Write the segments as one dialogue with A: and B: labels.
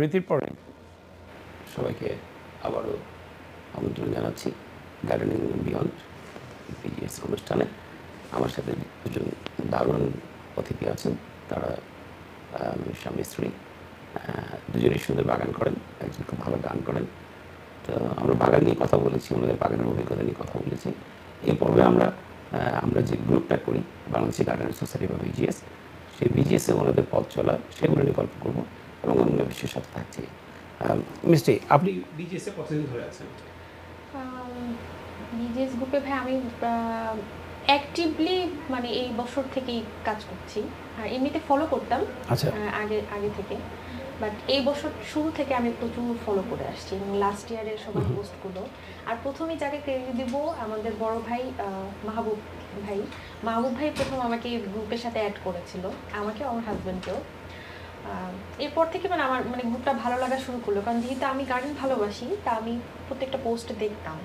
A: বিরতির পরে সবাইকে আবারও আমন্ত্রণ জানাচ্ছি গার্ডেনিং বিয়ন্ড বিজিএস অনুষ্ঠানে। আমার সাথে দুজন দারুণ অতিথি আছেন, তারা স্বামী স্ত্রী, দুজনেই সুন্দর বাগান করেন, একজন খুব ভালো গান করেন। তো আমরা বাগান নিয়ে কথা বলেছি, ওনাদের বাগানের অভিজ্ঞতা নিয়ে কথা বলেছি। এই পর্বে আমরা যে গ্রুপটা করি বাংলাদেশি গার্ডেনার সোসাইটি বা বিজিএস, সেই বিজিএসে ওনাদের পথ চলা সেগুলো নিয়ে গল্প করবো এবং অন্য বিষয়ের সাথে থাকছি। মিষ্টি, আপনি বিজিএসে কতদিন ধরে আছেন?
B: বিজিএস গ্রুপে ভাই আমি অ্যাক্টিভলি মানে এই বছর থেকেই কাজ করছি, আর এমনিতে ফলো করতাম আগে থেকে, বাট এই বছর শুরু থেকে আমি প্রচুর ফলো করে আসছি এবং লাস্ট ইয়ারের সবার পোস্টগুলো। আর প্রথমেই যাকে ক্রেডিট দিব আমাদের বড় ভাই মাহবুব ভাই প্রথম আমাকে গ্রুপের সাথে অ্যাড করেছিল, আমাকে আমার হাজব্যান্ডকেও। এরপর থেকে মানে আমার মানে গ্রুপটা ভালো লাগা শুরু করলো, কারণ যেহেতু আমি গার্ডেন ভালোবাসি তা আমি প্রত্যেকটা পোস্ট দেখতাম।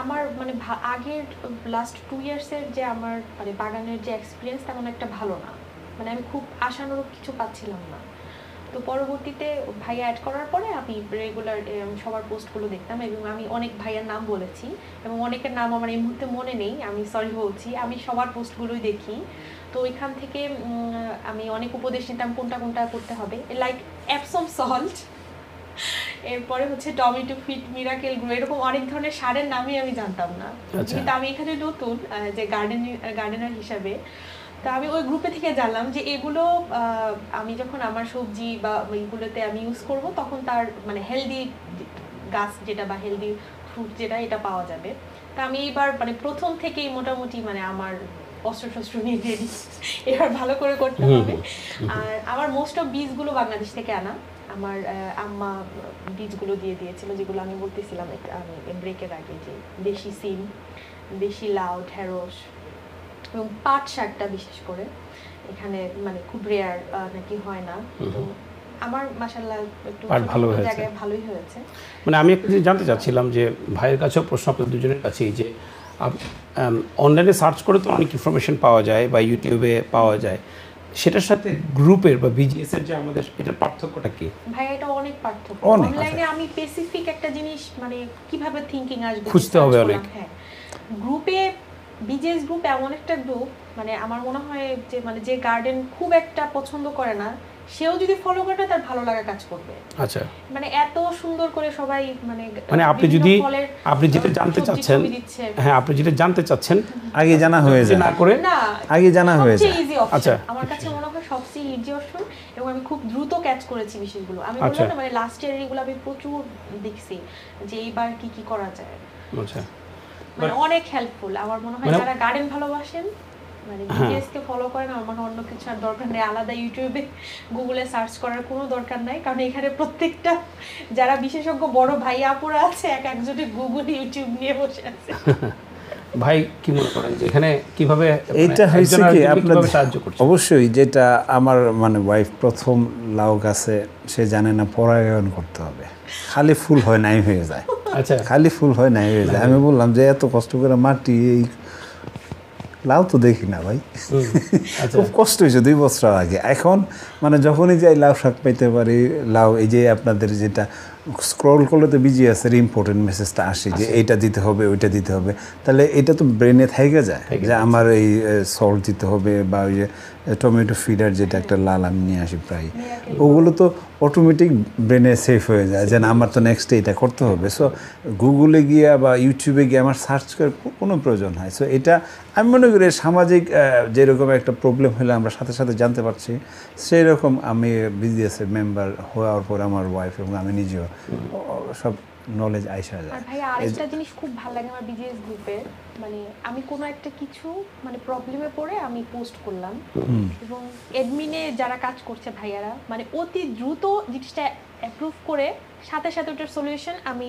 B: আমার মানে আগের লাস্ট 2 ইয়ার্সের যে আমার মানে বাগানের যে এক্সপিরিয়েন্স তেমন একটা ভালো না, মানে আমি খুব আশানুরূপ কিছু পাচ্ছিলাম না। তো পরবর্তীতে ভাইয়া অ্যাড করার পরে আমি রেগুলার সবার পোস্টগুলো দেখতাম এবং আমি অনেক ভাইয়ার নাম বলেছি এবং অনেকের নাম আমার এই মুহূর্তে মনে নেই, আমি সরি বলছি, আমি সবার পোস্টগুলোই দেখি। তো ওইখান থেকে আমি অনেক উপদেশ নিতাম কোনটা করতে হবে, লাইক অ্যাপসম সল্ট, এরপরে হচ্ছে টমেটো ফিট, মিরাকেল গ্রো, এরকম অনেক ধরনের সারের নামই আমি জানতাম না, কিন্তু আমি এখানে নতুন যে গার্ডেনার হিসাবে। তা আমি ওই গ্রুপে থেকে জানলাম যে এগুলো আমি যখন আমার সবজি বা এইগুলোতে আমি ইউজ করব তখন তার মানে হেলদি গাছ যেটা বা হেলদি ফ্রুট যেটা এটা পাওয়া যাবে। তা আমি এইবার মানে প্রথম থেকেই মোটামুটি মানে আমার অস্ত্র নিয়ে রেডি, এবার ভালো করে করতে হবে। আর আমার মোস্ট অফ বীজগুলো বাংলাদেশ থেকে আনা, আমার আম্মা বীজগুলো দিয়ে দিয়েছিল, যেগুলো আমি বলতেছিলাম আমি ব্রেকের আগে, যে দেশি সিম, দেশি লাউ, ঢেঁড়স এবং পাট শাকটা বিশেষ করে এখানে মানে খুব রেয়ার নাকি হয় না। তো আমার মাশাআল্লাহ একটু জায়গায় ভালোই হয়েছে।
A: মানে আমি একটু জানতে চাচ্ছিলাম যে ভাইয়ের কাছেও প্রশ্ন আপনাদের দুজনের কাছেই, যে অনলাইনে সার্চ করে তো অনেক ইনফরমেশন পাওয়া যায় বা ইউটিউবে পাওয়া যায়, সেটার সাথে গ্রুপের বা বিজিএস এর যে আমাদের এটার পার্থক্যটা কি?
B: ভাই এটা অনেক পার্থক্য। অনলাইনে আমি স্পেসিফিক একটা জিনিস মানে কিভাবে থিংকিং আসবে
A: খুঁজতে হবে অনেক।
B: হ্যাঁ, গ্রুপে বিজিএস গ্রুপ এমন একটা গ্রুপ, মানে আমার মনে হয় যে মানে যে গার্ডেন খুব একটা পছন্দ করে না সেও যদি ফলো করে তার ভালো লাগা কাজ করবে।
A: আচ্ছা,
B: মানে এত সুন্দর করে সবাই মানে
A: আপনি যেটা জানতে চাচ্ছেন, হ্যাঁ আপনি যেটা জানতে চাচ্ছেন
C: আগে জানা হয়ে যায়,
A: না করে
C: আগে জানা হয়ে যায়।
B: আচ্ছা, আমার কাছে মনে হয় সবচেয়ে ইজি অপশন এবং আমি খুব দ্রুত ক্যাচ করেছি বিষয়গুলো। আমি বললাম না মানে লাস্ট ইয়ার এগুলো আমি প্রচুর দেখছি যে এইবার কি করা যায়।
A: আচ্ছা,
B: মানে অনেক হেল্পফুল আমার মনে হয় যারা গার্ডেন ভালোবাসেন, মানে বিজিএস কে ফলো করেন, আমার মনে হয় অন্য কিছু আর দরকার নেই, আলাদা ইউটিউবে গুগলে সার্চ করার কোনো দরকার নাই, কারণ এখানে প্রত্যেকটা যারা বিশেষজ্ঞ বড় ভাই আপুরা আছে এক একজনে গুগল ইউটিউব নিয়ে বসে আছে।
A: ভাই কি মনে করেন যে এখানে কিভাবে
C: এইটা হয়েছে কি আপনাদের সাহায্য করছে? অবশ্যই, যেটা আমার মানে ওয়াইফ প্রথম লাউ গাছে সে জানে না পরাগায়ন করতে হবে, খালি ফুল হয় নাই হয়ে যায়।
A: আচ্ছা,
C: খালি ফুল হয় নাই হয়ে যায়। আমি বললাম যে এত কষ্ট করে মাটি এই লাউ তো দেখি না ভাই, খুব কষ্ট হয়েছে 2 বছর আগে। এখন মানে যখনই যাই লাউ শাক পাইতে পারি, লাউ এই যে আপনাদের যেটা স্ক্রল করলে তো বিজিএস এর ইম্পর্টেন্ট মেসেজটা আসে যে এইটা দিতে হবে ওইটা দিতে হবে, তাহলে এটা তো ব্রেনে থেকে যায় যে আমার এই সল্ট দিতে হবে, বা ওই যে টমেটো ফিডার যেটা একটা লাল আমি নিয়ে আসি প্রায়, ওগুলো তো অটোমেটিক ব্রেনে সেভ হয়ে যায় যে না আমার তো নেক্সট এটা করতে হবে। সো গুগলে গিয়া বা ইউটিউবে গিয়ে আমার সার্চ করার কোনো প্রয়োজন হয়। সো এটা আমি মনে করি সামাজিক যেরকম একটা প্রবলেম হলে আমরা সাথে সাথে জানতে পারছি, সেই রকম আমি বিজিএসের মেম্বার হওয়ার পর আমার ওয়াইফ এবং আমি নিজেও সব নলেজ আইসা যায়।
B: আর ভাই আরেকটা জিনিস খুব ভালো লাগে আমার বিজিএস গ্রুপে, মানে আমি কোনো একটা কিছু মানে প্রবলেমে পড়ে আমি পোস্ট করলাম এবং অ্যাডমিনে যারা কাজ করছে ভাইয়ারা মানে অতি দ্রুত জিনিসটা অ্যাপ্রুভ করে সাথে ওটার সলিউশন আমি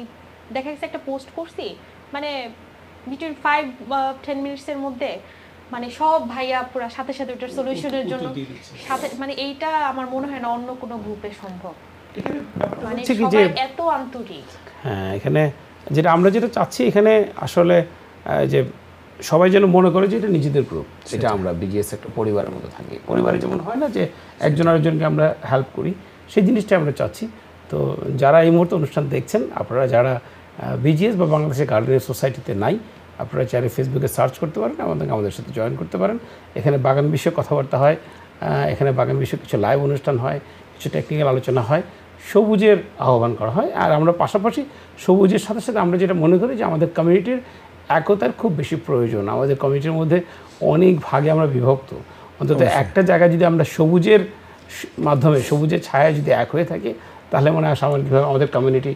B: দেখা গেছে একটা পোস্ট করছি মানে বিটুইন 5 বা 10 মিনিটসের মধ্যে মানে সব ভাইয়া পুরো সাথে ওটার সলিউশনের জন্য সাথে, মানে এইটা আমার মনে হয় না অন্য কোনো গ্রুপে সম্ভব, মানে সবাই এত আন্তরিক।
A: হ্যাঁ, এখানে আমরা যেটা চাচ্ছি এখানে আসলে যে সবাই যেন মনে করে যে এটা নিজেদের গ্রুপ, এটা আমরা বিজিএস একটা পরিবারের মতো থাকি। পরিবারে যেমন হয় না যে একজন আরেকজনকে আমরা হেল্প করি,
D: সেই জিনিসটাই আমরা চাচ্ছি। তো যারা এই মুহূর্তে অনুষ্ঠান দেখছেন, আপনারা যারা বিজিএস বা বাংলাদেশের গার্ডেনিং সোসাইটিতে নাই, আপনারা চাইলে ফেসবুকে সার্চ করতে পারেন, আমাদের সাথে জয়েন করতে পারেন। এখানে বাগান বিষয়ে কথাবার্তা হয়, এখানে বাগান বিষয়ে কিছু লাইভ অনুষ্ঠান হয়, কিছু টেকনিক্যাল আলোচনা হয়, সবুজের আহ্বান করা হয়। আর আমরা পাশাপাশি সবুজের সাথে সাথে আমরা যেটা মনে করি যে আমাদের কমিউনিটির একতার খুব বেশি প্রয়োজন। আমাদের কমিউনিটির মধ্যে অনেক ভাগে আমরা বিভক্ত, অন্তত একটা জায়গায় যদি আমরা সবুজের মাধ্যমে, সবুজের ছায়া যদি এক হয়ে থাকে, তাহলে মনে হয় সামগ্রিকভাবে আমাদের কমিউনিটি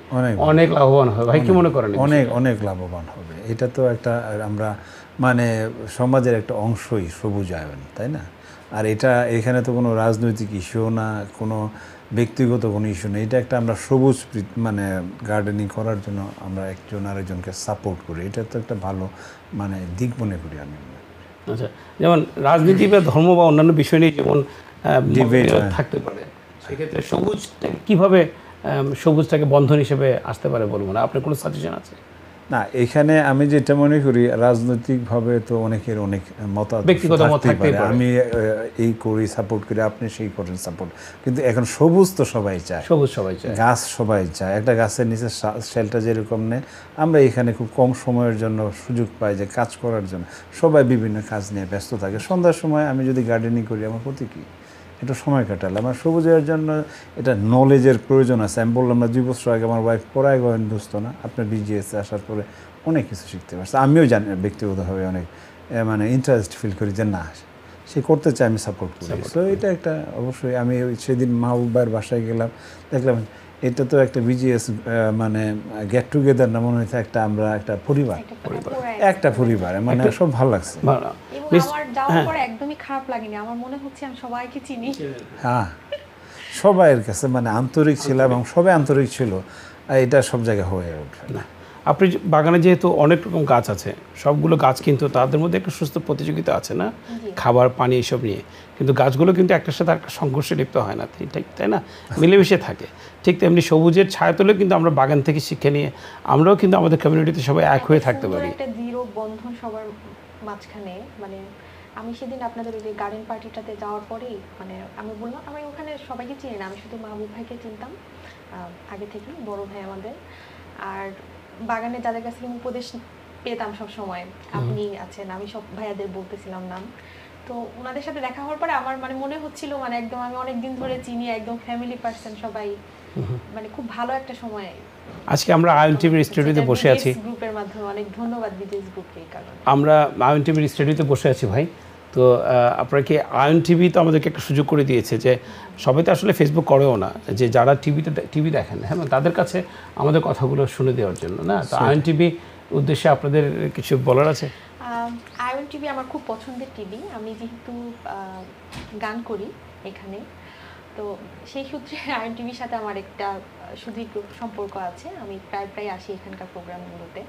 D: অনেক লাভবান হবে। ভাই কি মনে করেন?
C: অনেক লাভবান হবে। এটা তো একটা আমরা মানে সমাজের একটা অংশই সবুজায়ন, তাই না? আর এটা এখানে তো কোনো রাজনৈতিক ইস্যু না, কোনো ব্যক্তিগত কোনো ইস্যু নেই। এটা একটা আমরা সবুজ মানে গার্ডেনিং করার জন্য আমরা একজন আরেকজনকে সাপোর্ট করি। এটা তো একটা ভালো মানে দিক মনে করি আমি।
D: আচ্ছা, যেমন রাজনীতি বা ধর্ম বা অন্যান্য বিষয় নিয়ে যেমন ডিবেট থাকতে পারে, সেক্ষেত্রে সবুজ কীভাবে সবুজটাকে বন্ধন হিসেবে আসতে পারে বলবো না, আপনার কোনো সাজেশন আছে?
C: না, এখানে আমি যেটা মনে করি রাজনৈতিকভাবে তো অনেকের অনেক মতামত,
D: ব্যক্তিগত মত থাকতে পারে।
C: আমি এই করি, সাপোর্ট করি, আপনি সেই করেন সাপোর্ট, কিন্তু এখন সবুজ তো সবাই চায়,
D: সবুজ সবাই চায়,
C: গাছ সবাই চায়। একটা গাছের নিচে শেলটা যেরকম নেই, আমরা এখানে খুব কম সময়ের জন্য সুযোগ পাই যে কাজ করার জন্য। সবাই বিভিন্ন কাজ নিয়ে ব্যস্ত থাকে। সন্ধ্যার সময় আমি যদি গার্ডেনিং করি, আমার ক্ষতি কী? একটু সময় কাটালে আমার সবুজের জন্য এটা নলেজের প্রয়োজন আছে। আমি বললাম না 2 বছর আগে আমার ওয়াইফ পড়ায় গন্ধস্ত না, আপনার বিজিএসে আসার পরে অনেক কিছু শিখতে পারছে। আমিও জানি ব্যক্তিগতভাবে অনেক মানে ইন্টারেস্ট ফিল করি যে না, সে করতে চায়, আমি সাপোর্ট করি। তো এটা একটা অবশ্যই। আমি সেদিন মাহবুবার বাসায় গেলাম, দেখলাম এটা তো একটা বিজিএস মানে গেট টুগেদার না, মনে হয়েছে একটা আমরা একটা পরিবার, একটা পরিবার, মানে সব ভালো লাগছে।
B: আমার যাওয়ার পরে একদমই খারাপ লাগেনি, আমার মনে হচ্ছে আমি সবাইকে চিনি।
C: হ্যাঁ, সবাইয়ের কাছে মানে আন্তরিক ছিলাম এবং সবাই আন্তরিক ছিল। এটা সব জায়গায় হয়ে ওঠে না।
D: আপনি বাগানে যেহেতু অনেক রকম গাছ আছে, সবগুলো গাছ কিন্তু তাদের মধ্যে একটা সুস্থ প্রতিযোগিতা আছে না, খাবার পানি এসব নিয়ে, কিন্তু গাছগুলো কিন্তু একটার সাথে একটা সংঘর্ষে লিপ্ত হয় না, ঠিক তাই না? মিলেমিশে থাকে। ঠিক তেমনি সবুজের ছায়াতলে কিন্তু আমরা বাগান থেকে শিক্ষা নিয়ে আমরাও কিন্তু আমাদের কমিউনিটিতে সবাই এক হয়ে থাকতে পারি।
B: একটা দৃঢ় বন্ধন সবার মাঝখানে। মানে আমি সেদিন আপনাদের ওই যে গার্ডেন পার্টিটাতে যাওয়ার পরেই মানে আমি বললাম, আমি ওখানে সবাইকে চিনি না, আমি শুধু মাহবুব ভাইকে চিনতাম আগে থেকেই, বড় ভাই আমাদের। আর বাগানে যাদের কাছ থেকে উপদেশ পেতাম সব সময়, আপনি আছেন, আমি সব ভাইয়াদের বলতেছিলাম নাম। তো ওনাদের সাথে দেখা হওয়ার পরে আমার মানে মনে হচ্ছিল মানে একদম আমি অনেক দিন ধরে চিনি, একদম ফ্যামিলি পার্সন সবাই, মানে খুব ভালো একটা সময়।
D: আজকে আমরা আয়ন টিভির স্টুডিওতে বসে আছি,
B: গ্রুপের মাধ্যমে অনেক ধন্যবাদ বিজেস গ্রুপকে এই কারণে।
D: আমরা আয়ন টিভির স্টুডিওতে বসে আছি ভাই। তো আপনারা কি আয়ন টিভি তো আমাদেরকে একটা সুযোগ করে দিয়েছে যে সবাই তো আসলে ফেসবুক করেও না, যে যারা টিভি দেখেন, হ্যাঁ, তাদের কাছে আমাদের কথাগুলো শুনে দেওয়ার জন্য না। তো আয়ন টিভি উদ্দেশ্যে আপনাদের কিছু বলার আছে?
B: আয়ন টিভি আমার খুব পছন্দের টিভি। আমি যেহেতু গান করি এখানে, তো সেই সূত্রে আয়ন টিভির সাথে আমার একটা সুদীর্ঘ সম্পর্ক আছে। আমি প্রায় আসি এখানকার প্রোগ্রামগুলোতে।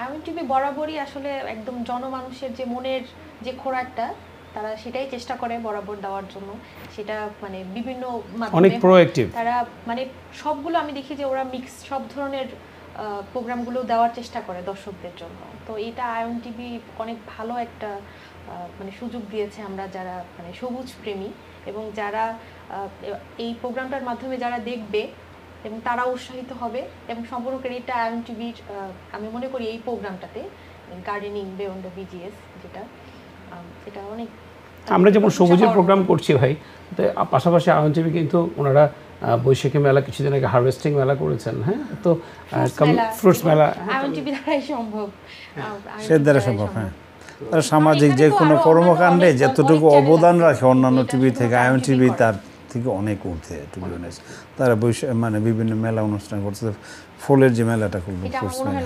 B: আয়ন টিভি বরাবরই আসলে একদম জনমানুষের যে মনের যে খোরাকটা, তারা সেটাই চেষ্টা করে বরাবর দেওয়ার জন্য। সেটা মানে বিভিন্ন
D: অনেক প্রোঅ্যাক্টিভ,
B: তারা মানে সবগুলো আমি দেখি যে ওরা মিক্স সব ধরনের প্রোগ্রামগুলো দেওয়ার চেষ্টা করে দর্শকদের জন্য। তো এটা আয়ন টিভি অনেক ভালো একটা মানে সুযোগ দিয়েছে আমরা যারা মানে সবুজ প্রেমী এবং যারা এই প্রোগ্রামটার মাধ্যমে যারা দেখবে এবং তারা উৎসাহিত হবে। এবং সম্পূর্ণ এটা আয়ন টিভির আমি মনে করি এই প্রোগ্রামটাতে গার্ডেনিং বিয়ন্ড দ্য বিজিএস, যেটা এটা অনেক
D: আমরা যেমন সবুজের প্রোগ্রাম করছি ভাই, তো পাশাপাশি আয়ন টিভি কিন্তু ওনারা বৈশাখী মেলা, কিছুদিন আগে হারভেস্টিং মেলা করেছেন, হ্যাঁ, তো ফ্রুটস মেলা
B: আয়ন টিভি দ্বারাই সম্ভব,
C: সে দ্বারা সম্ভব। হ্যাঁ, সামাজিক যে কোনো কর্মকাণ্ডে যতটুকু অবদান রাখে অন্যান্য টিভি থেকে, আয়ন টিভি তার থেকে অনেক ঊর্ধ্বে। টু বি অনেস্ট, তারা মানে বিভিন্ন মেলা অনুষ্ঠান করছে। ফুলের যে মেলাটা করবো, ফ্রুটস মেলা,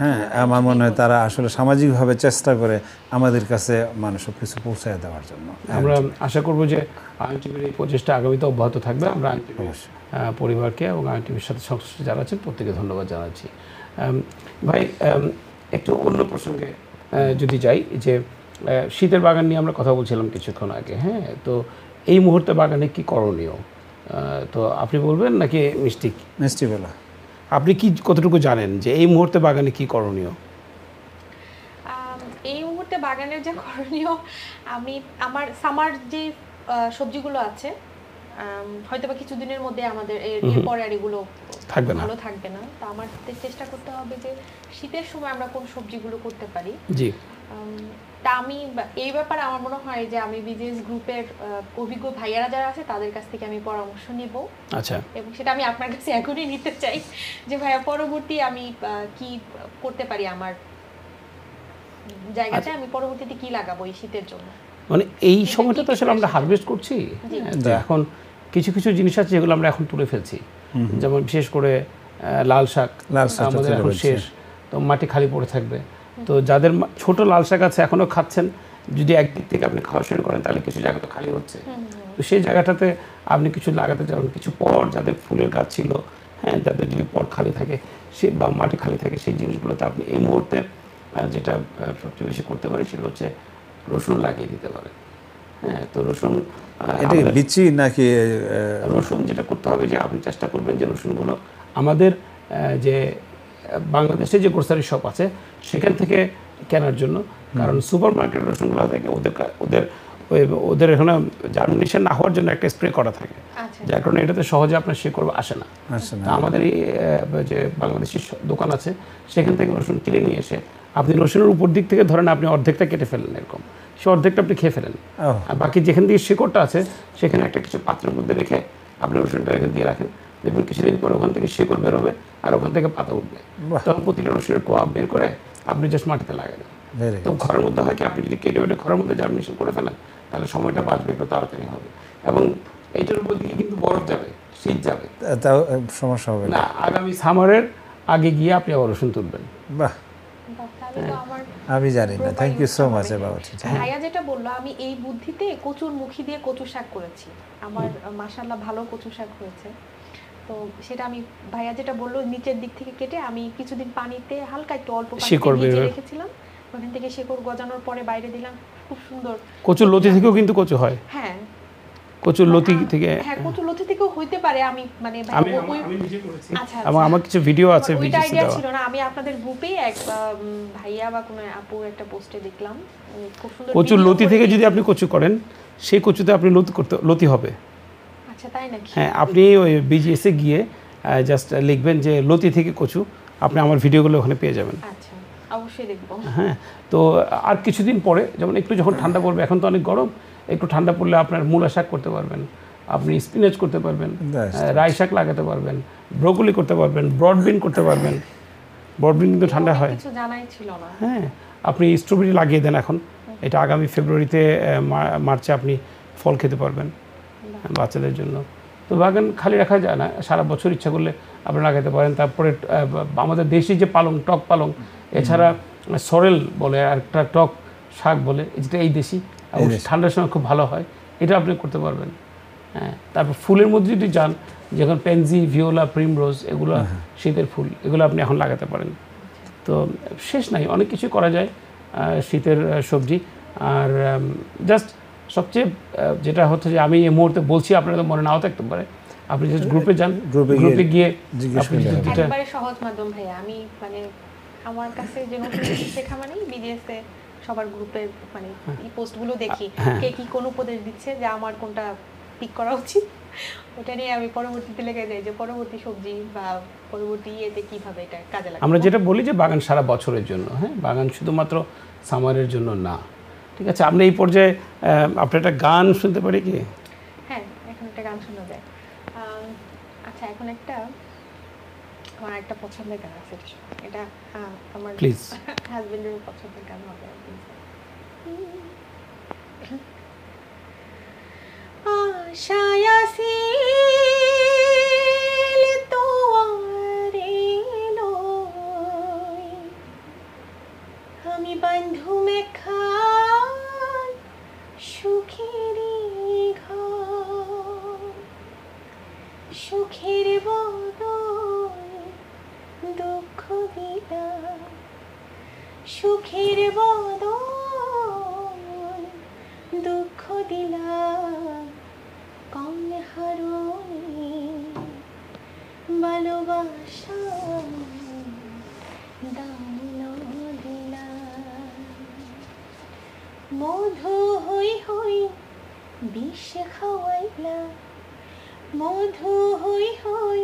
C: হ্যাঁ, আমার মনে হয় তারা আসলে সামাজিকভাবে চেষ্টা করে আমাদের কাছে মানে সব কিছু পৌঁছায় দেওয়ার জন্য।
D: আমরা আশা করবো যে আয়ন টিভির এই প্রচেষ্টা আগামীতে অব্যাহত থাকবে। আমরা আয়ন টিভির পরিবারকে এবং আয়ন টিভির সাথে সংশ্লিষ্ট যারা আছেন প্রত্যেকে ধন্যবাদ জানাচ্ছি। ভাই, একটু অন্য প্রসঙ্গে যদি যাই, যে শীতের বাগান নিয়ে আমরা কথা বলছিলাম কিছুক্ষণ আগে, হ্যাঁ, তো এই মুহূর্তে বাগানে কি করণীয়, তো আপনি বলবেন নাকি মিষ্টি বেলা আপনি কি কতটুকু জানেন যে এই মুহূর্তে বাগানে কি করণীয়?
B: এই মুহূর্তে বাগানের যে করণীয়, আমি আমার সামার যে সবজিগুলো আছে হয়তো বা কিছুদিনের মধ্যে আমাদের এরপরে আর এগুলো
D: থাকবে না,
B: ভালো থাকবে না। তো আমাদের চেষ্টা করতে হবে যে শীতের সময় আমরা কোন সবজিগুলো করতে পারি।
D: জি,
B: তা আমি এই ব্যাপারে আমার মনে হয় যে আমি বিজনেস গ্রুপের অভিজ্ঞ ভাইয়ারা যারা আছে তাদের কাছ থেকে আমি পরামর্শ নেব।
D: আচ্ছা,
B: এবং সেটা আমি আপনার কাছে এখনই নিতে চাই যে ভাইয়া পরবর্তী আমি কি করতে পারি আমার জায়গাতে, আমি পরবর্তীতে কি লাগাবো এই শীতের জন্য।
D: মানে এই সময়টা তো আসলে আমরা হারভেস্ট করছি, তো এখন কিছু কিছু জিনিস আছে যেগুলো আমরা এখন তুলে ফেলছি, যেমন বিশেষ করে লাল শাক আমাদের এখন শেষ, তো মাটি খালি পড়ে থাকবে। তো যাদের ছোট লাল শাক আছে এখনও খাচ্ছেন, যদি একদিক থেকে আপনি খাওয়া শুরু করেন তাহলে কিছু জায়গা তো খালি হচ্ছে, তো সেই জায়গাটাতে আপনি কিছু লাগাতে যাবেন। কিছু পট যাদের ফুলের গাছ ছিল, হ্যাঁ, যাদের যদি পট খালি থাকে সে বা মাটি খালি থাকে, সেই জিনিসগুলোতে আপনি এই মুহূর্তে যেটা সবচেয়ে বেশি করতে পারেন সেটা হচ্ছে রসুন লাগিয়ে দিতে পারে। হ্যাঁ, তো রসুন
C: এটা বিচি নাকি?
D: রসুন যেটা করতে হবে যে আপনি চেষ্টা করবেন যে রসুনগুলো আমাদের যে বাংলাদেশে যে গ্রোসারি শপ আছে সেখান থেকে কেনার জন্য, কারণ সুপার মার্কেট রসুনগুলো থেকে ওদের এখানে জার্মিনেশন না হওয়ার জন্য একটা স্প্রে করা থাকে, যার কারণে এটাতে সহজে আপনার শিকড় আসে না। আমাদের এই যে বাংলাদেশি দোকান আছে সেখান থেকে রসুন কিনে নিয়ে এসে আপনি রসুনের উপর দিক থেকে ধরেন আপনি অর্ধেকটা কেটে ফেলেন, এরকম সে অর্ধেকটা আপনি খেয়ে ফেলেন, আর বাকি যেখান থেকে শিকড়টা আছে সেখানে একটা কিছু পাত্রের মধ্যে রেখে আপনি রসুনটা রেখে দিয়ে রাখেন, দেখবেন কিছুদিন পরে ওখান থেকে শিকড় বেরোবে আর ওখান থেকে পাতা উঠবে, তখন প্রতিটা রসুনের কোয়া বের করে আপনি জাস্ট মাটিতে লাগাবেন। তো ঘরের মধ্যে হয় কি, আপনি যদি কেটে কেটে ঘরের মধ্যে জার্মিনেশন করে ফেলেন তাহলে সময়টা বাঁচবে, একটু তাড়াতাড়ি হবে, এবং এইটার উপর দিকে কিন্তু বরফ যাবে, শীত যাবে,
C: তাও সমস্যা হবে
D: না। আগামী সামারের আগে গিয়ে আপনি আবার রসুন তুলবেন।
C: বাহ, আমি জানি না। Thank you so much about it.
B: ভাইয়া যেটা বললো, আমি এই বুদ্ধিতে কচুর মুখি দিয়ে কচু শাক করেছি, আমার মাশাআল্লাহ ভালো কচু শাক হয়েছে। তো সেটা আমি ভাইয়া যেটা বললো নিচের দিক থেকে কেটে আমি কিছুদিন পানিতে হালকা একটু অল্প পানিতে ভিজিয়ে রেখেছিলাম, ওখান থেকে শিকড় গজানোর পরে বাইরে দিলাম, খুব সুন্দর।
D: কচুর লতি থেকেও কিন্তু কচু হয়।
B: হ্যাঁ,
D: কচুর লতি থেকে,
B: হ্যাঁ কচুর লতি থেকেও হইতে পারে। আমি মানে
D: আমি নিজে করেছি, এবং আমার কিছু ভিডিও আছে,
B: ভিডিও আইডিয়া ছিল না। আমি আপনাদের গ্রুপে এক ভাইয়া বা কোনো আপু একটা পোস্টে দেখলাম খুব সুন্দর
D: কচুর লতি থেকে যদি আপনি কচু করেন সেই কচুতে আপনি লতি হবে।
B: আচ্ছা, তাই নাকি?
D: হ্যাঁ, আপনি ওই বিজিএসে গিয়ে জাস্ট লিখবেন যে লতি থেকে কচু, আপনি আমার ভিডিওগুলো ওখানে পেয়ে যাবেন।
B: আচ্ছা, অবশ্যই দেখব।
D: হ্যাঁ, তো আর কিছুদিন পরে, যেমন একটু যখন ঠান্ডা পড়বে, এখন তো অনেক গরম, একটু ঠান্ডা পড়লে আপনার মূলা শাক করতে পারবেন, আপনি স্পিনাচ করতে পারবেন, রাই শাক লাগাতে পারবেন, ব্রোকলি করতে পারবেন, ব্রড বিন করতে পারবেন। ব্রড বিন কিন্তু ঠান্ডা হয়,
B: কিছু জানাই ছিল না।
D: হ্যাঁ, আপনি স্ট্রবেরি লাগিয়ে দেন এখন, এটা আগামী ফেব্রুয়ারিতে মার্চে আপনি ফল খেতে পারবেন বাচ্চাদের জন্য। তো বাগান খালি রাখা যায় না, সারা বছর ইচ্ছা করলে আপনি লাগাতে পারেন। তারপরে আমাদের দেশি যে পালং, টক পালং, এছাড়া সরেল বলে আর একটা টক শাক বলে, যেটা এই দেশি, এবং ঠান্ডার সময় খুব ভালো হয়, এটা আপনি করতে পারবেন। হ্যাঁ, তারপর ফুলের মধ্যে যদি যান, যখন পেনজি, ভিওলা, প্রিমরোজ, এগুলো শীতের ফুল, এগুলো আপনি এখন লাগাতে পারেন। তো শেষ নাই, অনেক কিছু করা যায় শীতের সবজি। আর জাস্ট সবচেয়ে যেটা হচ্ছে যে আমি এই মুহূর্তে বলছি, আপনারা তো মনে নাও থাকতে পারে, আপনি জাস্ট গ্রুপে যান, গ্রুপে গিয়ে
B: একবারে সহজ মাধ্যম ভাইয়া। আমি মানে আমার কাছে যে নতুন কিছু শেখা মানে বিডিএস এ সবার গ্রুপে মানে এই পোস্টগুলো দেখি, কে কি কোন উপদেশ দিচ্ছে যে আমার কোনটা পিক করা উচিত, ওটা নিয়ে আমি পরবর্তীতে লেগে যাই যে পরবর্তী সবজি বা পরবর্তী ইয়েতে কিভাবে এটা কাজে লাগে।
D: আমরা যেটা বলি যে বাগান সারা বছরের জন্য, হ্যাঁ, বাগান শুধুমাত্র সামারের জন্য না। ঠিক আছে, আমরা এই পর্যায়ে আপনার একটা গান শুনতে পারি কি?
B: হ্যাঁ, এখন একটা গান শোনা যায়। আচ্ছা, এখন আমার একটা পছন্দের গান আছে, এটা আমার
D: প্লিজ
B: হাজবেন্ডের পছন্দের গান হবে। আশায় আসিল তোয়ারে লই, আমি বন্ধু মেখান সুখেরই ঘর, সুখের বদল দুঃখ দিলা, সুখের বদল দুঃখ দিলা, কম হারনি ভালোবাসা দাম দিলা, মধু হই হই বিষ খাওয়াইলা, মধু হই হই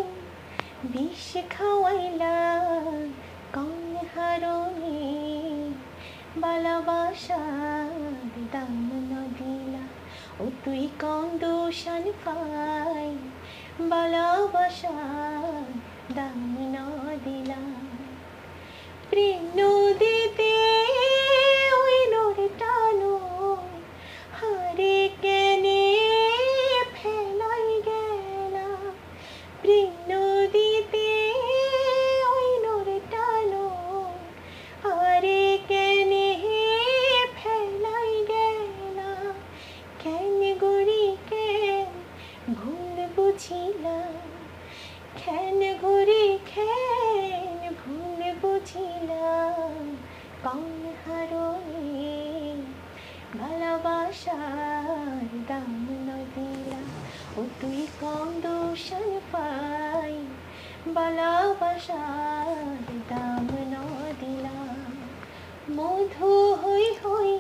B: বিষ খাওয়াইলা কন হারণে ভালোবাসার দাম না দিলা ও তুই কোন দোষণ পাই ভালোবাসার দাম না দিলা প্রেম নদীতে ওই নদীটা নয় হারে কেনে ফেলাই গেলা প্রেম নদীতে ওই নদীটা নয় হারে কেনে ফেলাই গেলা কেন গড়ি কেন ভুল বুঝিলা কেন গড়ি কেন ভুল বুঝিলাম কোন হারণে ভালোবাসার দাম না দিলা ও তুই কোন দোষণ পাই ভালোবাসার দাম না দিলা মধু হই হই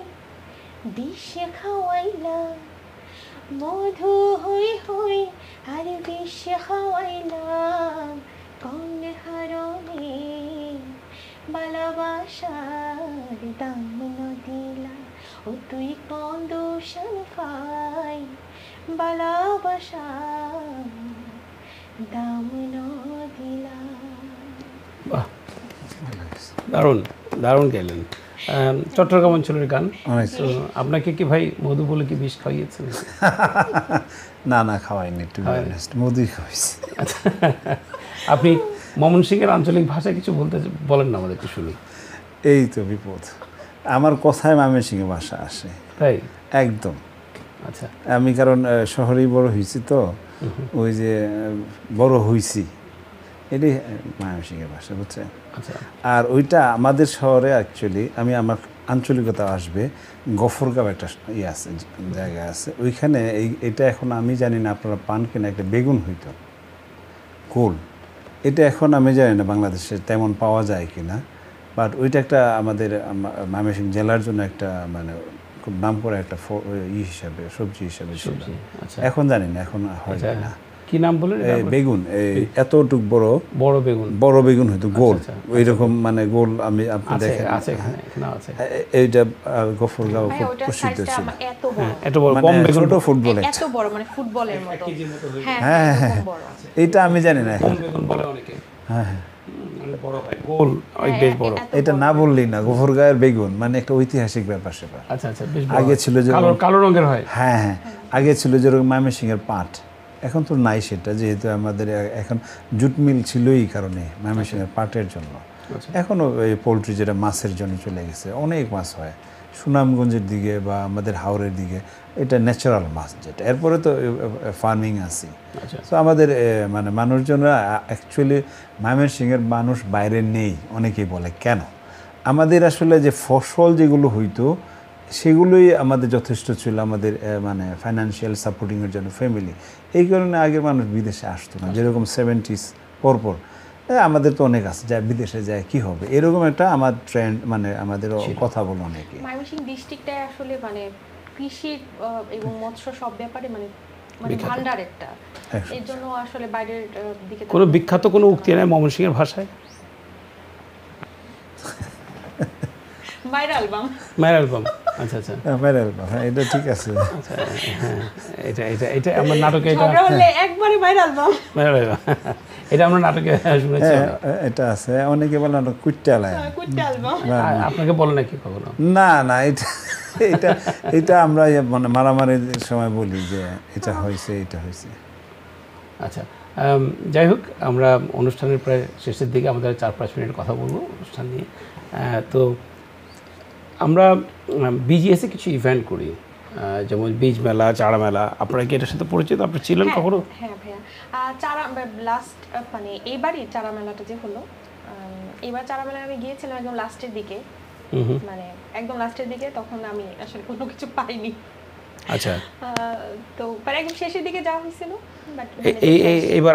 B: বিষ খাওয়াইলা মধু হই হই আর বিষ খাওয়াইলাম কোন হারণে ভালোবাসার দাম না দিলা ও তুই কোন দোষণ পাই ভালোবাসার দাম না দিলা।
D: বাহ, দারুণ দারুণ গেলেন। চট্টগ্রাম অঞ্চলের গান। তো আপনাকে কি ভাই মধু বলে কি বিষ খাইয়েছেন?
C: না না, খাওয়াইনি, একটু মধুই খাওয়াইছি।
D: আপনি ময়মনসিংহের আঞ্চলিক ভাষায় কিছু বলেন না আমাদের, একটু শুনি।
C: এই তো বিপদ, আমার কথায় ময়মনসিংহের ভাষা আসে,
D: তাই?
C: একদম।
D: আচ্ছা,
C: আমি কারণ শহরেই বড় হয়েছি, তো ওই যে বড় হয়েছি, এটাই ময়মনসিংহের ভাষা, বুঝছেন?
D: আচ্ছা।
C: আর ওইটা আমাদের শহরে অ্যাকচুয়ালি, আমি আমার আঞ্চলিকতা আসবে, গফরগাঁও একটা ইয়ে আছে, জায়গা আছে, ওইখানে এটা এখন আমি জানি না আপনারা পান কিনা, একটা বেগুন হইতো গোল, এটা এখন আমি জানি না বাংলাদেশে তেমন পাওয়া যায় কিনা, বাট ওইটা একটা আমাদের ময়মনসিংহ জেলার জন্য একটা মানে খুব নাম করা একটা হিসাবে, সবজি হিসাবে ছিল। এখন জানি না এখন হয় না।
D: কি নাম বলেন?
C: বেগুন, এতটুক বড় বড় বেগুন, বড় বেগুন হয়তো গোল, ওই রকম মানে গোল। আমি আপনি দেখেন এইটা গফরগাঁও খুব প্রসিদ্ধ ছিল,
B: এত বড়
C: কম বেগুন, ছোট ফুটবল,
B: এত বড় মানে ফুটবলের মতো।
C: হ্যাঁ হ্যাঁ, এইটা আমি জানি না এখন। হ্যাঁ হ্যাঁ,
D: গোল, বেশ বড়।
C: এটা না বললেই না, গফরগাঁওয়ের বেগুন মানে একটা ঐতিহাসিক ব্যাপার স্যাপার।
D: আচ্ছা আচ্ছা,
C: আগে ছিল যে
D: কালো রঙের হয়।
C: হ্যাঁ হ্যাঁ, আগে ছিল যেরকম ময়মনসিংহের পাট, এখন তো নাই সেটা, যেহেতু আমাদের এখন জুট মিল ছিল এই কারণে ময়মনসিংহের পাটের জন্য। এখনও এই পোলট্রি যেটা মাছের জন্য চলে গেছে, অনেক মাছ হয় সুনামগঞ্জের দিকে বা আমাদের হাওড়ের দিকে, এটা ন্যাচারাল মাছ যেটা। এরপরে তো ফার্মিং আছে। তো আমাদের মানে মানুষজনরা অ্যাকচুয়ালি ময়মনসিংহের মানুষ বাইরে নেই, অনেকেই বলে কেন, আমাদের আসলে যে ফসল যেগুলো হইতো সেগুলোই আমাদের যথেষ্ট ছিল, আমাদের মানে ফাইন্যান্সিয়াল সাপোর্টিংয়ের জন্য ফ্যামিলি। এই কারণে আগের মানুষ বিদেশে আসতো না, যেরকম 70s পরপর আমাদের তো অনেক আছে, যা বিদেশে যায় কি হবে, এরকম একটা আমার ট্রেন্ড, মানে আমাদের কথা বলে অনেকে।
B: ময়মনসিংহ ডিস্ট্রিক্টে আসলে মানে কৃষি এবং মৎস্য সব ব্যাপারে মানে ভান্ডার একটা, এর জন্য আসলে বাইরের দিকে
D: কোনো বিখ্যাত কোনো উক্তি নেই ময়মনসিংহের ভাষায়?
B: মায়ের অ্যালবাম,
D: মায়ের অ্যালবাম। আচ্ছা আচ্ছা,
C: মায়ের অ্যালবাম, হ্যাঁ এটা ঠিক আছে।
D: আচ্ছা, হ্যাঁ, এটা এটা এটা আমরা নাটকে, এটা
B: একবারে মায়ের অ্যালবাম,
D: মায়ের অ্যালবাম, এটা আমরা নাটকে শুনেছি।
C: এটা আছে, অনেকে বলে না কুইট্টা অ্যালবাম।
D: আপনাকে বলে নাকি কখনো?
C: না না, এটা এটা এটা আমরা মানে মারামারির সময় বলি যে এটা হয়েছে, এটা হয়েছে।
D: আচ্ছা, যাই হোক, আমরা অনুষ্ঠানের প্রায় শেষের দিকে, আমাদের 4-5 মিনিট কথা বলবো অনুষ্ঠান নিয়ে। তো আমরা বিজিএসে কিছু ইভেন্ট করি, যেমন বীজ মেলা, চারা মেলা। আপনারা কি এটার সাথে পরিচিত? আপনি ছিলেন কখনো?
B: হ্যাঁ ভাইয়া, চারা লাস্ট মানে এইবারই চারা মেলাটা যে হলো, এবার চারা মেলায় আমি গিয়েছিলাম একদম লাস্টের দিকে, মানে একদম লাস্টের দিকে, তখন আমি আসলে কোনো কিছু পাইনি।
D: আচ্ছা,
B: তো পরে একদম শেষের দিকে যাওয়া হয়েছিল।
D: এইবার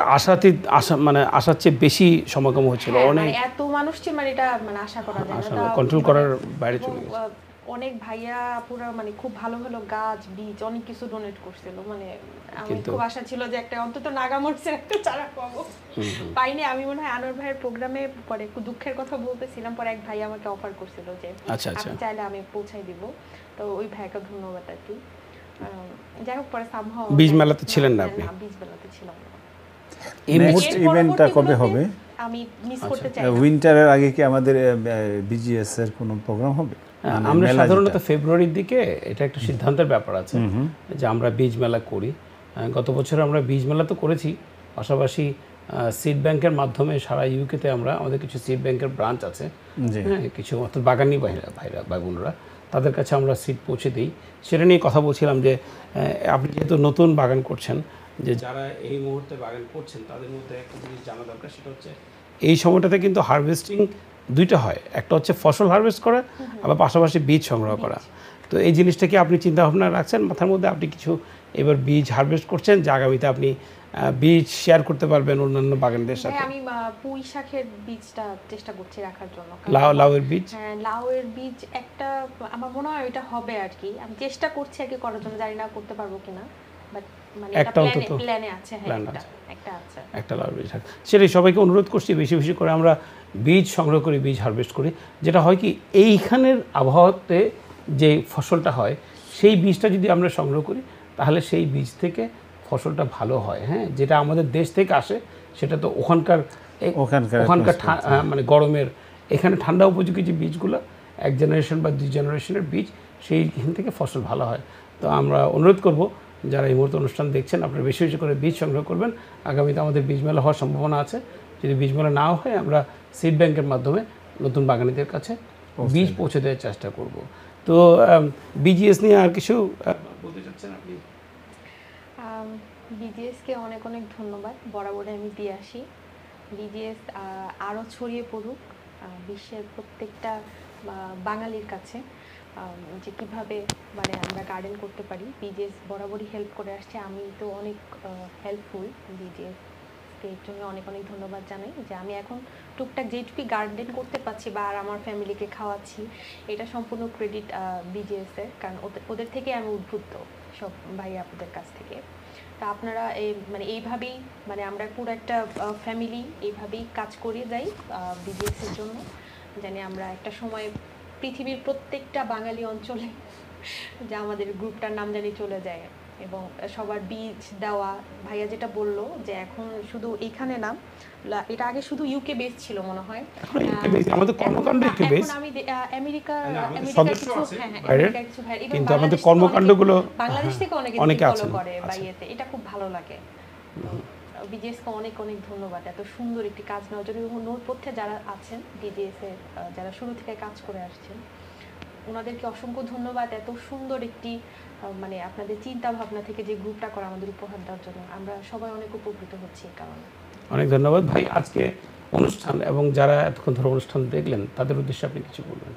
D: মানে আসার চেয়ে বেশি সমাগম হচ্ছিল, অনেক
B: এত মানুষ ছিল, মানে এটা মানে আশা করা যায় না,
D: কন্ট্রোল করার বাইরে চলে গেছে।
B: অনেক ভাইয়া পুরো মানে খুব ভালো ভালো গাছ বীজ অনেক কিছু ডোনেট করছিল, মানে আমার খুব আশা ছিল যে একটা অন্তত নাগামরিচের একটা চারা পাবো, পাইনি। আমি মনে হয় আনোয়ার ভাইয়ের প্রোগ্রামে পরে একটু দুঃখের কথা বলতেছিলাম, পরে এক ভাই আমাকে অফার করছিল যে আপনি চাইলে আমি পৌঁছাই দিব, তো ওই ভাইকে ধন্যবাদ আর কি। যাই হোক পরে সামহাও
D: বীজ মেলাতে ছিলেন না আপনি?
B: বীজ মেলাতে ছিলাম না।
C: নেক্সট ইভেন্টটা কবে হবে?
B: আমি মিস করতে চাই।
C: উইন্টারের আগে কি আমাদের বিজিএস এর কোনো প্রোগ্রাম হবে?
D: আমরা সাধারণত ফেব্রুয়ারির দিকে এটা একটা সিদ্ধান্তের ব্যাপার আছে যে আমরা বীজ মেলা করি। গত বছর আমরা বীজ মেলা তো করেছি, পাশাপাশি সিড ব্যাংকের মাধ্যমে সারা ইউকেতে আমাদের কিছু সিড ব্যাংকের ব্রাঞ্চ আছে, হ্যাঁ, কিছু অর্থাৎ বাগানি ভাইরা বা বোনরা, তাদের কাছে আমরা সিড পৌঁছে দিই। সেটা নিয়ে কথা বলছিলাম যে আপনি যেহেতু নতুন বাগান করছেন, যে যারা এই মুহূর্তে বাগান করছেন তাদের মধ্যে একটা জিনিস জানা দরকার, সেটা হচ্ছে এই সময়টাতে কিন্তু হারভেস্টিং দুইটা হয়, একটা হচ্ছে ফসল হারভেস্ট করা, আবার পাশাপাশি বীজ সংগ্রহ করা। তো এই জিনিসটা কি আপনি চিন্তা ভাবনা রাখছেন মাথার মধ্যে? আপনি কিছু এবার বীজ হারভেস্ট করছেন যে আগামীতে আপনি বীজ শেয়ার করতে পারবেন অন্যান্য বাগানদের সাথে?
B: আমি পুঁই শাকের বীজটা চেষ্টা করছি রাখার জন্য।
D: লাউয়ের বীজ?
B: হ্যাঁ, লাউয়ের বীজ একটা আমার মনে হয় এটা হবে আর কি, আমি চেষ্টা করছি আর কি করার জন্য, জানি না করতে পারবো কিনা, বাট মানে
D: একটা অন্তত
B: প্ল্যানে আছে। হ্যাঁ, একটা আছে, একটা লাউয়ের বীজ।
D: সেটাই সবাইকে অনুরোধ করছি, বেশি বেশি করে আমরা বীজ সংগ্রহ করি, বীজ হারভেস্ট করি। যেটা হয় কি, এইখানের আবহাওয়াতে যে ফসলটা হয় সেই বীজটা যদি আমরা সংগ্রহ করি তাহলে সেই বীজ থেকে ফসলটা ভালো হয়। হ্যাঁ, যেটা আমাদের দেশ থেকে আসে সেটা তো ওখানকার মানে গরমের, এখানে ঠান্ডা উপযোগী যে বীজগুলো, এক জেনারেশন বা 2 জেনারেশনের বীজ, সেইখান থেকে ফসল ভালো হয়। তো আমরা অনুরোধ করব যারা এই মুহূর্তে অনুষ্ঠান দেখছেন, আপনারা বেশি বেশি করে বীজ সংগ্রহ করবেন। আগামীতে আমাদের বীজ মেলা হওয়ার সম্ভাবনা আছে। যদি বীজ মেলা নাও হয়, আমরা সিড ব্যাংকের মাধ্যমে নতুন বাগানীদের কাছে বীজ পৌঁছে দেওয়ার চেষ্টা করব। তো বিজিএস নিয়ে আর কিছু বলতে চাচ্ছেন আপনি?
B: বিজিএসকে অনেক অনেক ধন্যবাদ, বরাবর আমি দিয়ে আসি। বিজিএস আরও ছড়িয়ে পড়ুক বিশ্বের প্রত্যেকটা বাঙালির কাছে, যে কীভাবে মানে আমরা গার্ডেন করতে পারি। বিজিএস বরাবরই হেল্প করে আসছে, আমি তো অনেক হেল্পফুল বিজিএসকে, এর জন্য অনেক অনেক ধন্যবাদ জানাই যে আমি এখন টুকটাক যেটুকু গার্ডেন করতে পারছি বা আর আমার ফ্যামিলিকে খাওয়াচ্ছি, এটা সম্পূর্ণ ক্রেডিট বিজিএসের, কারণ ওদের থেকে আমি উদ্বুদ্ধ, সব ভাই আপনাদের কাছ থেকে। তা আপনারা মানে এইভাবেই, মানে আমরা পুরো একটা ফ্যামিলি এইভাবেই কাজ করে যাই বিজিএসের জন্য, জানি আমরা একটা সময় পৃথিবীর প্রত্যেকটা বাঙালি অঞ্চলে যা আমাদের গ্রুপটার নাম জানি চলে যায়, এবং সবার বীজ দেওয়া। ভাইয়া যেটা বললো যে এখন শুধু এইখানে না, এটা আগে শুধু ইউকে বেস ছিল মনে হয়,
D: আমাদের কর্মকাণ্ড একটু বেস
B: আমেরিকা
D: কিছু ভাই, কিন্তু আমাদের কর্মকাণ্ডগুলো
B: বাংলাদেশ থেকে অনেকে ফলো করে বা ইয়েতে, এটা খুব ভালো লাগে। বিজিএসকে অনেক অনেক ধন্যবাদ এত সুন্দর একটি কাজ নেওয়ার জন্য, এবং নৌপথ্যে যারা আছেন বিজিএস এর, যারা শুরু থেকে কাজ করে আসছেন, ওনাদেরকে অসংখ্য ধন্যবাদ এত সুন্দর একটি মানে আপনাদের চিন্তা ভাবনা থেকে যে গ্রুপটা করা আমাদের উপহার দেওয়ার জন্য। আমরা সবাই অনেক উপকৃত হচ্ছি এই কারণে।
D: অনেক ধন্যবাদ ভাই। আজকে অনুষ্ঠান এবং যারা এতক্ষণ ধরে অনুষ্ঠান দেখলেন তাদের উদ্দেশ্যে আপনি কিছু বলবেন?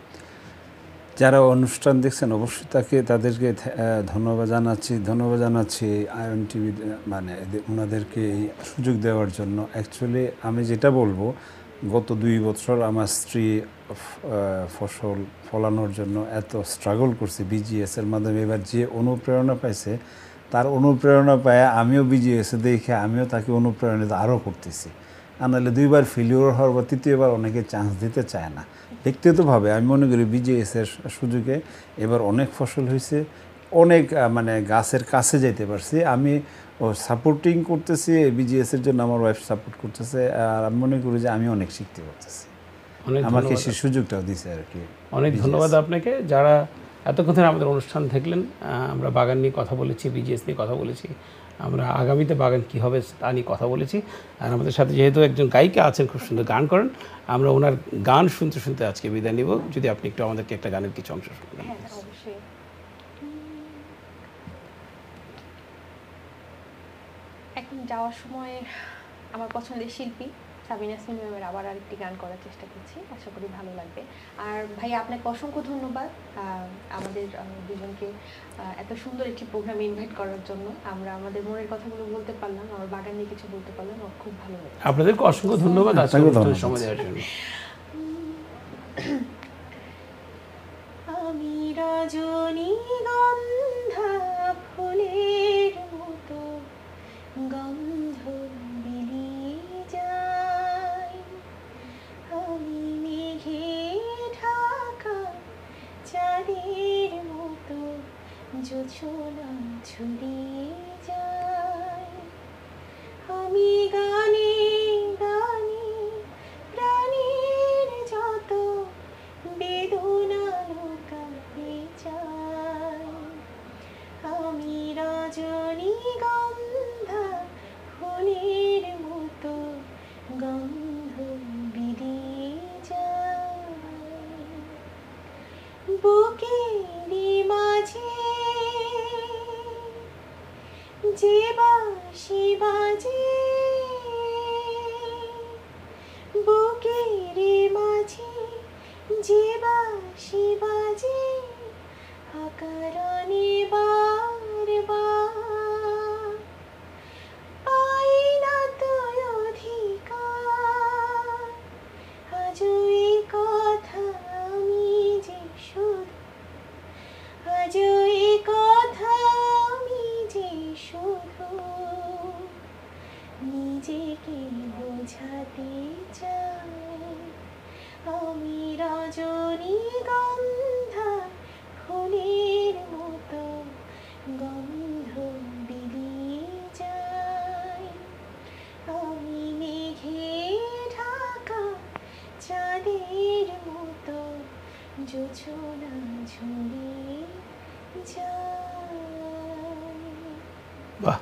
C: যারা অনুষ্ঠান দেখছেন অবশ্যই তাদেরকে ধন্যবাদ জানাচ্ছি আয়ন টিভি, মানে ওনাদেরকে এই সুযোগ দেওয়ার জন্য। অ্যাকচুয়ালি আমি যেটা বলবো, গত 2 বছর আমার স্ত্রী ফসল ফলানোর জন্য এত স্ট্রাগল করছে বিজিএসের মাধ্যমে। এবার যে অনুপ্রেরণা পাইছে, তার অনুপ্রেরণা পায় আমিও বিজিএসে দেখে আমিও তাকে অনুপ্রেরণিত আরও করতেছি। নাহলে 2বার ফেলিওর হওয়ার বা 3য়বার অনেকে চান্স দিতে চায় না। ব্যক্তিগতভাবে আমি মনে করি বিজিএসের সুযোগে এবার অনেক ফসল হয়েছে, অনেক মানে গাছের কাছে যেতে পারছি। আমি সাপোর্টিং করতেছি বিজিএসের জন্য, আমার ওয়াইফ সাপোর্ট করতেছে, আর আমি মনে করি যে আমি অনেক শিখতে পারতেছি, আমাকে সেই সুযোগটাও দিছে আর কি।
D: অনেক ধন্যবাদ আপনাকে। যারা এতক্ষণ ধরে আমাদের অনুষ্ঠান দেখলেন, আমরা বাগান নিয়ে কথা বলেছি, বিজিএস নিয়ে কথা বলেছি, আমরা আগামীতে বাগান কী হবে তা নিয়ে কথা বলেছি। আর আমাদের সাথে যেহেতু একজন গায়িকা আছেন, খুব সুন্দর গান করেন, আমরা ওনার গান শুনতে শুনতে আজকে বিদায় নিব। যদি আপনি একটু আমাদেরকে একটা গানের কিছু অংশ শুনবেন।
B: হ্যাঁ, অবশ্যই। এখন যাওয়ার সময় আমার পছন্দের শিল্পী সাবিনা ইয়াসমিন ম্যামের আবার আরেকটি গান করার চেষ্টা করছি, আশা করি ভালো লাগবে। আর ভাই আপনাকে অসংখ্য ধন্যবাদ আমাদের দুজনকে এত সুন্দর একটি প্রোগ্রামে ইনভাইট করার জন্য। আমরা আমাদের মনের কথাগুলো বলতে পারলাম, আমার বাগান নিয়ে কিছু বলতে পারলাম, আমার খুব ভালো লাগে।
D: আপনাদেরকে অসংখ্য ধন্যবাদ আজকে সময় দেওয়ার জন্য।
B: আমি রজনীগন্ধা ফুলের মতো গন্ধ বিলিয়ে যায়, আমি মেঘে ঢাকা চাঁদের মতো জোছনা ছড়িয়ে যায়, আমি গানে গানে প্রাণের যত বেদনা লুকাতে চাই, আমি রজনীগন্ধা ফুলের মতো গন্ধ বিলিয়ে যাই, বুকেরই মাঝে যে বাঁশি বাজে, বুকেরই মাঝে যে বাঁশি বাজে, অকারণে বারবার পাই না তো অধিকার, আজও এই কথা আমি যে শুধু, আজও এই কথা আমি যে শুধু নিজেকে বোঝাতে চাই, আমি রজনীগন্ধা ফুলের মতো গন্ধ বিলিয়ে যাই, আমি মেঘে ঢাকা চাঁদের মতো জোছনা ঝরিয়ে যাই।
D: বাহ,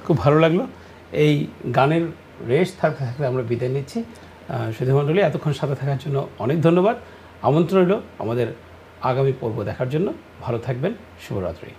D: খুব ভালো লাগলো। এই গানের রেশ থাকতে থাকতে আমরা বিদায় নিচ্ছি। সুধীমণ্ডলী, এতক্ষণ সাথে থাকার জন্য অনেক ধন্যবাদ। আমন্ত্রণ রইল আমাদের আগামী পর্ব দেখার জন্য। ভালো থাকবেন। শুভরাত্রি।